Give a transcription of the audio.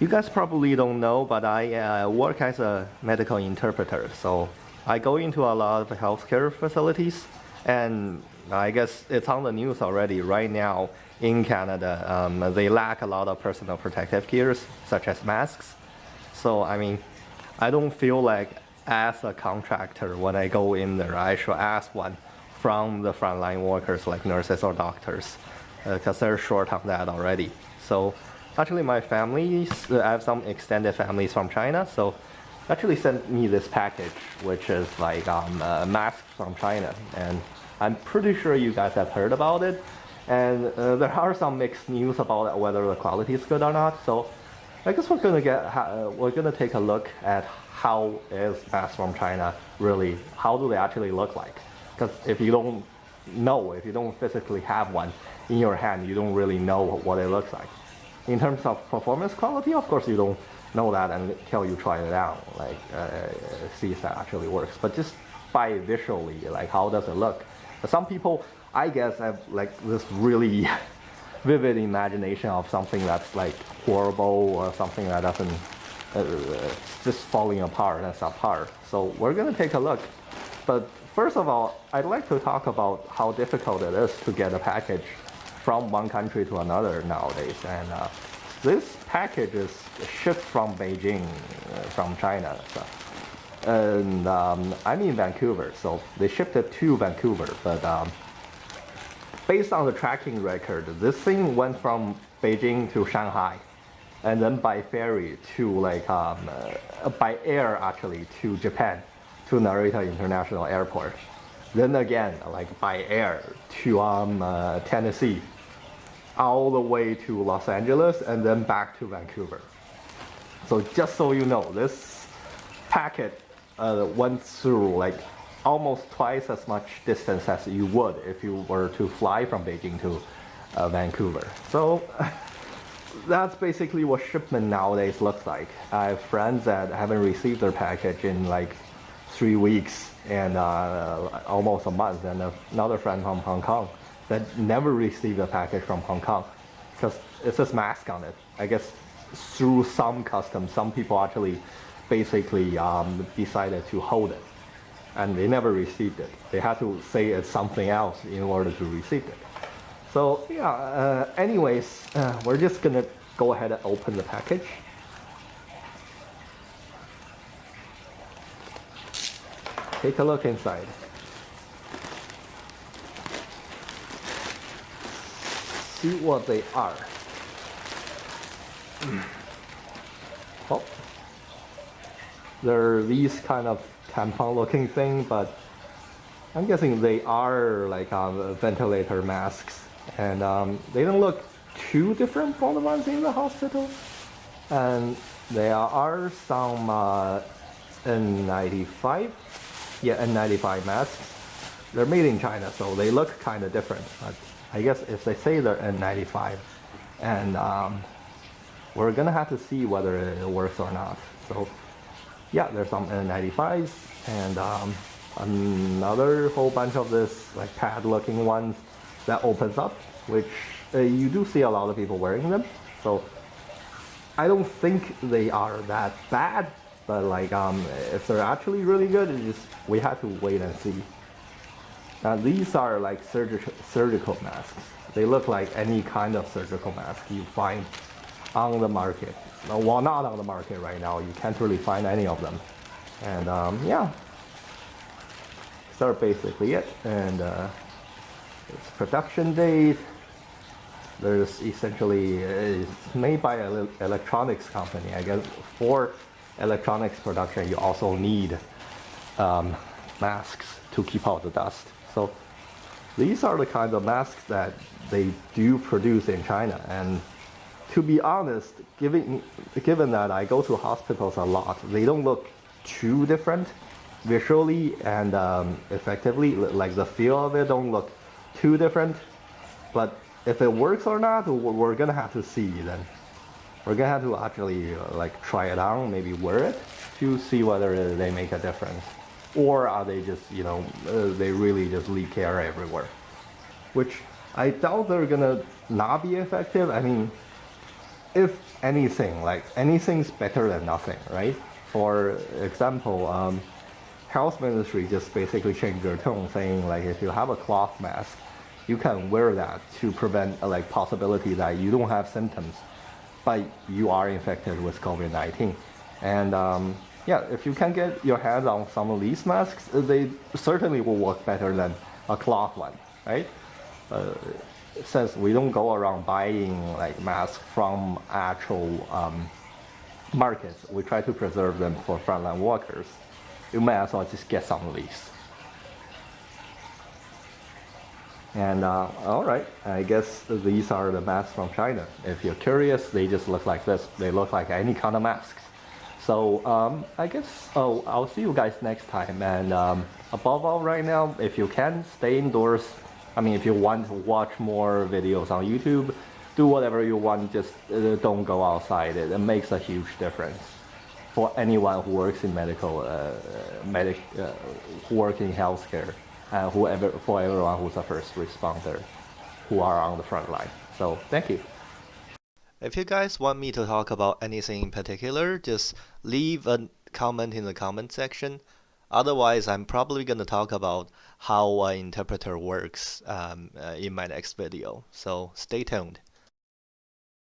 You guys probably don't know, but I work as a medical interpreter. So I go into a lot of healthcare facilities, and I guess it's on the news already. Right now in Canada, they lack a lot of personal protective gears, such as masks. So I mean, I don't feel like as a contractor when I go in there, I should ask one from the frontline workers like nurses or doctors, because they're short on that already. So actually my families, I have some extended families from China, so actually sent me this package, which is like a mask from China. And I'm pretty sure you guys have heard about it. And there are some mixed news about whether the quality is good or not. So I guess we're gonna take a look at how is masks from China really, how do they actually look like? Because if you don't know, if you don't physically have one in your hand, you don't really know what it looks like. In terms of performance quality, of course, you don't know that until you try it out, like see if that actually works. But just by visually, like how does it look? Some people, I guess, have like this really vivid imagination of something that's like horrible or something that doesn't just falling apart and subpar. So we're gonna take a look. But first of all, I'd like to talk about how difficult it is to get a package from one country to another nowadays. And this package is shipped from Beijing, from China. So. And I'm in Vancouver, so they shipped it to Vancouver. But based on the tracking record, this thing went from Beijing to Shanghai, and then by ferry to like by air actually to Japan, to Narita International Airport. Then again, like by air to Tennessee, all the way to Los Angeles, and then back to Vancouver. So just so you know, this packet went through like almost twice as much distance as you would if you were to fly from Beijing to Vancouver. So that's basically what shipment nowadays looks like. I have friends that haven't received their package in like 3 weeks and almost a month, and another friend from Hong Kong that never received a package from Hong Kong because it says mask on it. I guess through some customs, some people actually basically decided to hold it, and they never received it. They had to say it's something else in order to receive it. So yeah, anyways, we're just gonna go ahead and open the package. Take a look inside. See what they are. Oh, they're these kind of tampon looking thing, but I'm guessing they are like ventilator masks, and they don't look too different from the ones in the hospital. And there are some N95, yeah, N95 masks. They're made in China, so they look kind of different. But I guess if they say they're N95, and we're gonna have to see whether it works or not. So yeah, there's some N95s and another whole bunch of this like pad looking ones that opens up, which you do see a lot of people wearing them. So I don't think they are that bad, but like if they're actually really good, we have to wait and see. Now these are like surgical masks. They look like any kind of surgical mask you find on the market. Well, not on the market right now. You can't really find any of them. And yeah, that's basically it. And its production date. There's essentially, it's made by an electronics company. I guess for electronics production, you also need masks to keep out the dust. So these are the kinds of masks that they do produce in China. And to be honest, given that I go to hospitals a lot, they don't look too different visually and effectively. Like the feel of it don't look too different. But if it works or not, we're gonna have to see then. We're gonna have to actually like try it on, maybe wear it to see whether they make a difference. Or are they just, you know, they really just leak air everywhere. Which I doubt they're gonna not be effective. I mean, if anything, like anything's better than nothing, right? For example, health ministry just basically changed their tone, saying like if you have a cloth mask, you can wear that to prevent like possibility that you don't have symptoms, but you are infected with COVID-19. And yeah, if you can get your hands on some of these masks, they certainly will work better than a cloth one, right? Since we don't go around buying like masks from actual markets, we try to preserve them for frontline workers. You might as well just get some of these. And all right, I guess these are the masks from China. If you're curious, they just look like this. They look like any kind of masks. So I guess I'll see you guys next time. And above all, right now, if you can, stay indoors. I mean, if you want to watch more videos on YouTube, do whatever you want. Just don't go outside. It makes a huge difference for anyone who works in work in healthcare, for everyone who's a first responder, who are on the front line. So thank you. If you guys want me to talk about anything in particular, just leave a comment in the comment section. Otherwise, I'm probably going to talk about how an interpreter works in my next video. So stay tuned.